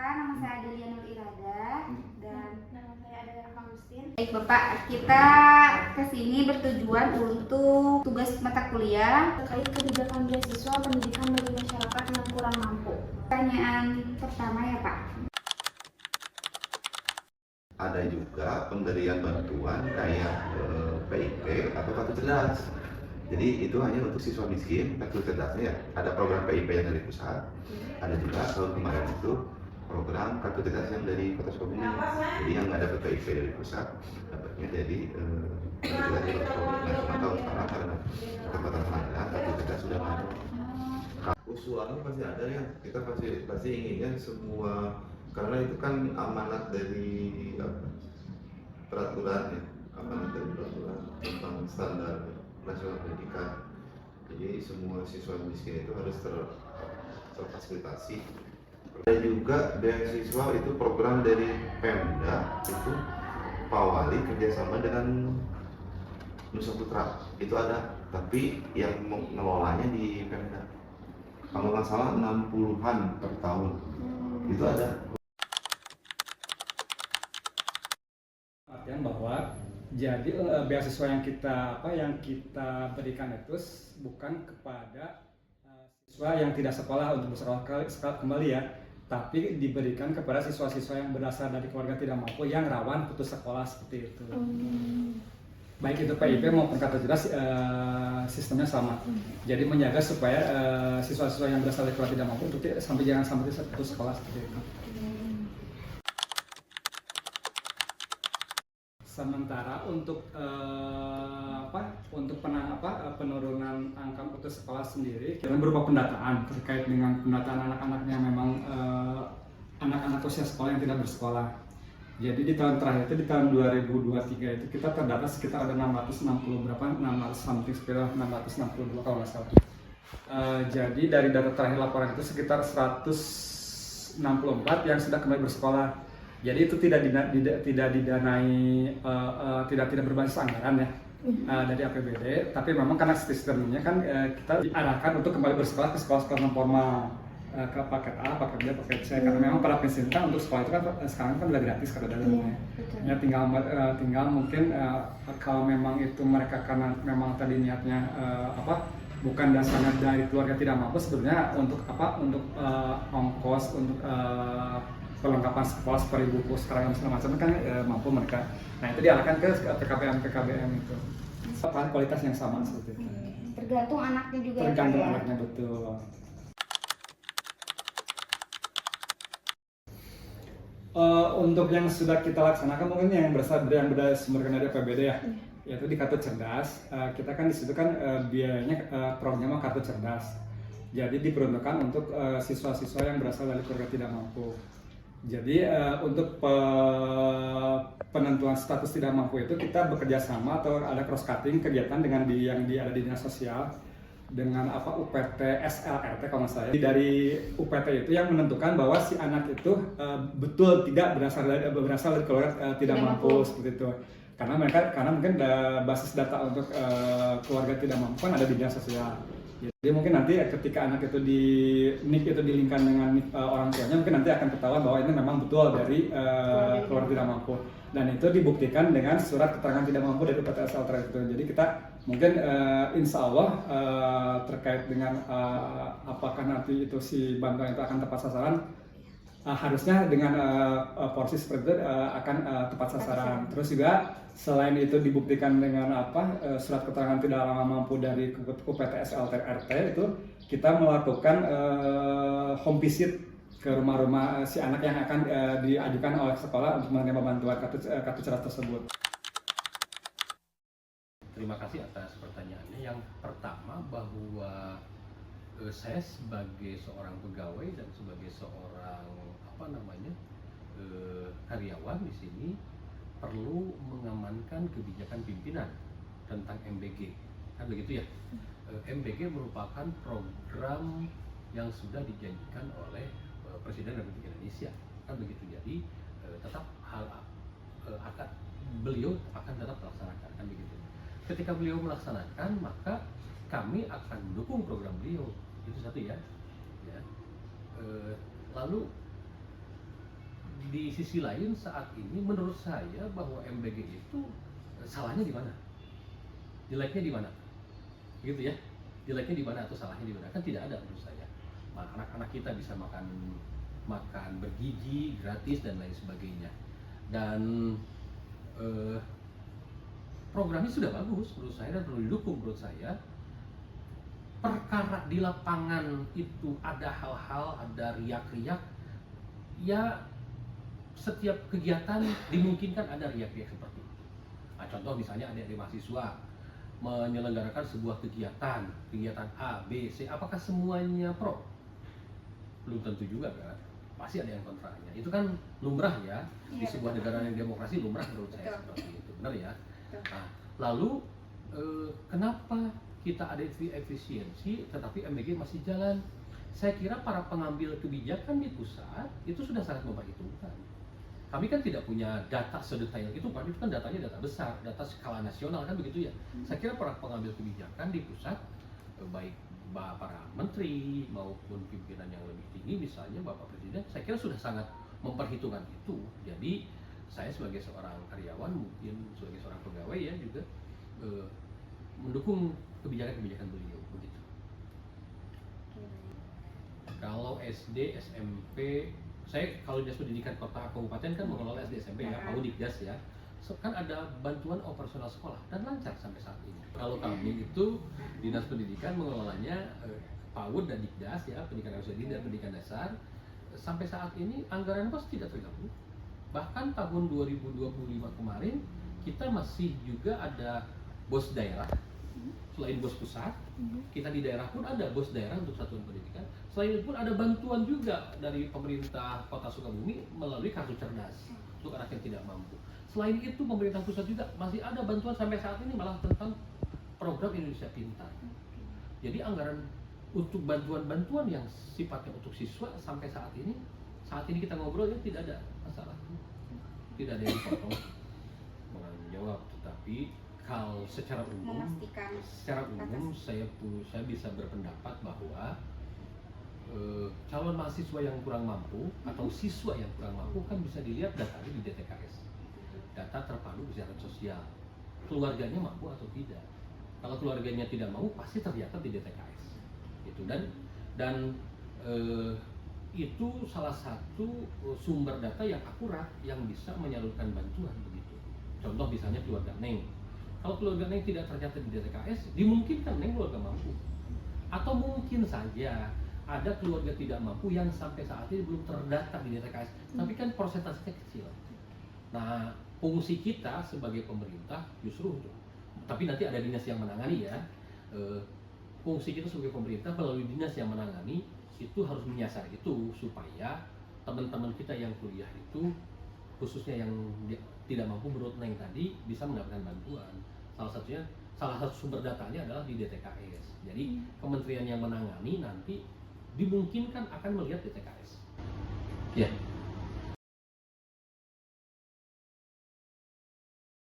Perkenalkan, nama saya Adelia Nur Irada dan nama saya Adela Agustin. Baik Bapak, kita kesini bertujuan untuk tugas mata kuliah terkait kebijakan beasiswa pendidikan bagi masyarakat yang kurang mampu. Pertanyaan pertama ya Pak. Ada juga pemberian bantuan kayak PIP atau kartu cerdas. Jadi itu hanya untuk siswa miskin, kartu cerdasnya ya. Ada program PIP yang dari pusat, ada juga tahun kemarin itu program kartu cerdas yang dari Kota Sukabumi. Jadi yang nggak dapat PIP dari pusat, dapatnya dari kartu cerdas dari Kota Sukabumi. Nah, cuma tahun sekarang karena kecepatan pengadaan kartu cerdas sudah ada. Usulannya pasti ada ya. Kita pasti inginnya semua, karena itu kan amanat dari peraturan ya, amanat dari peraturan tentang standar nasional pendidikan. Jadi semua siswa miskin itu harus terfasilitasi. Ada juga beasiswa itu program dari Pemda, itu Pak Wali kerjasama dengan Nusa Putra itu ada, tapi yang mengelolanya di Pemda. Kalau nggak salah 60-an per tahun itu ada. Artian bahwa jadi beasiswa yang kita berikan itu bukan kepada siswa yang tidak sekolah untuk bersekolah kembali ya, tapi diberikan kepada siswa-siswa yang berasal dari keluarga tidak mampu yang rawan putus sekolah seperti itu. Baik itu PIP maupun kartu cerdas sistemnya sama. Jadi menjaga supaya siswa-siswa yang berasal dari keluarga tidak mampu untuk jangan sampai putus sekolah seperti itu. Sementara untuk penurunan angka putus sekolah sendiri, kita berupa pendataan terkait dengan pendataan anak-anak yang memang anak-anak usia sekolah yang tidak bersekolah. Jadi di tahun terakhir itu di tahun 2023 itu kita terdata sekitar ada 662 kalau nggak salah. Jadi dari data terakhir laporan itu sekitar 164 yang sudah kembali bersekolah. Jadi itu tidak didanai, tidak berbasis anggaran ya dari APBD, tapi memang karena sistemnya kan kita diarahkan untuk kembali bersekolah ke sekolah-sekolah non formal, ke paket A, paket B, paket C. Karena memang pada prinsipnya kan untuk sekolah itu kan sekarang kan udah gratis kalau dalamnya. Ya tinggal mungkin kalau memang itu mereka karena memang tadi niatnya bukan dasarnya dari keluarga tidak mampu, sebenarnya untuk ongkos untuk perlengkapan sekolah seperti buku, seragam segala macam kan mampu mereka. Nah itu diarahkan ke PKBM itu. Kualitas yang sama seperti itu. Tergantung anaknya juga. Tergantung anaknya, betul. Untuk yang sudah kita laksanakan mungkin yang bersumber dari APBD ya, yaitu di kartu cerdas. Kita kan di situ kan biayanya programnya kartu cerdas. Jadi diperuntukkan untuk siswa-siswa yang berasal dari keluarga tidak mampu. Jadi untuk penentuan status tidak mampu itu kita bekerja sama atau ada cross cutting kegiatan dengan yang ada di dinas sosial dengan UPT SLRT kalau nggak salah. Dari UPT itu yang menentukan bahwa si anak itu betul tidak berasal dari keluarga tidak mampu seperti itu. Karena mungkin basis data untuk keluarga tidak mampu kan ada di dinas sosial. Jadi mungkin nanti ketika anak itu NIK itu dilingkan dengan orang tuanya, mungkin nanti akan ketahuan bahwa ini memang betul dari keluarga tidak mampu. Dan itu dibuktikan dengan surat keterangan tidak mampu dari UPT SLRT itu. Jadi kita mungkin insya Allah terkait dengan apakah nanti itu si bantuan itu akan tepat sasaran, harusnya dengan porsi seperti itu akan tepat sasaran. Terus juga selain itu dibuktikan dengan surat keterangan tidak mampu dari UPT SLRT itu, kita melakukan home visit ke rumah-rumah si anak yang akan diajukan oleh sekolah untuk menerima bantuan kartu cerdas tersebut. Terima kasih atas pertanyaannya. Yang pertama bahwa saya sebagai seorang pegawai dan sebagai seorang karyawan di sini perlu mengamankan kebijakan pimpinan tentang MBG, kan begitu ya? MBG merupakan program yang sudah dijanjikan oleh Presiden Republik Indonesia, kan begitu. Jadi beliau akan tetap melaksanakan, kan begitu. Ketika beliau melaksanakan, maka kami akan mendukung program beliau, itu satu ya. Lalu di sisi lain saat ini menurut saya bahwa MBG itu salahnya di mana? Jeleknya di mana? Gitu ya. Jeleknya di mana atau salahnya di mana? Kan tidak ada menurut saya. Anak-anak kita bisa makan bergizi gratis dan lain sebagainya. Dan programnya sudah bagus menurut saya dan perlu didukung menurut saya. Perkara di lapangan itu ada hal-hal, ada riak-riak, ya setiap kegiatan dimungkinkan ada riak-riak seperti itu. Nah, contoh misalnya adik-adik mahasiswa menyelenggarakan sebuah kegiatan A, B, C, apakah semuanya pro? Belum tentu juga kan, pasti ada yang kontranya. Itu kan lumrah ya, di sebuah negara yang demokrasi lumrah menurut saya seperti itu, benar ya? Nah, lalu kenapa kita ada efisiensi tetapi MBG masih jalan? Saya kira para pengambil kebijakan di pusat itu sudah sangat memperhitungkan. Kami kan tidak punya data sedetail itu, Pak. Itu kan datanya data besar, data skala nasional kan begitu ya. Saya kira para pengambil kebijakan di pusat, baik para menteri maupun pimpinan yang lebih tinggi, misalnya Bapak Presiden, saya kira sudah sangat memperhitungkan itu. Jadi saya sebagai seorang karyawan, mungkin sebagai seorang pegawai ya juga mendukung kebijakan-kebijakan beliau begitu. Kalau SD, SMP, saya kalau dinas pendidikan kota kabupaten kan mengelola SD SMP ya, Paudikdas ya. Kan ada bantuan operasional sekolah dan lancar sampai saat ini. Kalau kami itu dinas pendidikan mengelolanya PAUD dan Dikdas ya, pendidikan harus dan pendidikan dasar. Sampai saat ini anggaran pos tidak terganggu. Bahkan tahun 2025 kemarin kita masih juga ada bos daerah. Selain bos pusat, kita di daerah pun ada bos daerah untuk satuan pendidikan. Selain itu pun ada bantuan juga dari pemerintah Kota Sukabumi melalui kartu cerdas untuk anak yang tidak mampu. Selain itu pemerintah pusat juga masih ada bantuan sampai saat ini malah tentang program Indonesia Pintar. Jadi anggaran untuk bantuan-bantuan yang sifatnya untuk siswa sampai saat ini kita ngobrol ya tidak ada masalah, tidak ada yang dipotong. Menjawab, tetapi kalau secara umum, saya bisa berpendapat bahwa calon mahasiswa yang kurang mampu atau siswa yang kurang mampu kan bisa dilihat datanya di DTKS, data terpadu kesehatan sosial, keluarganya mampu atau tidak. Kalau keluarganya tidak mau, pasti tercatat di DTKS. Itu dan itu salah satu sumber data yang akurat yang bisa menyalurkan bantuan begitu. Contoh misalnya keluarga Neng. Kalau keluarga Neng tidak tercatat di DTKS, dimungkinkan Neng keluarga mampu. Atau mungkin saja ada keluarga tidak mampu yang sampai saat ini belum terdaftar di DTKS, tapi kan persentasenya kecil. Nah, fungsi kita sebagai pemerintah justru untuk, tapi nanti ada dinas yang menangani ya. Fungsi kita sebagai pemerintah melalui dinas yang menangani itu harus menyasar itu supaya teman-teman kita yang kuliah itu, khususnya yang tidak mampu menurut Neng tadi, bisa mendapatkan bantuan. Salah satu sumber datanya adalah di DTKS. Jadi kementerian yang menangani nanti dimungkinkan akan melihat DTKS. Ya.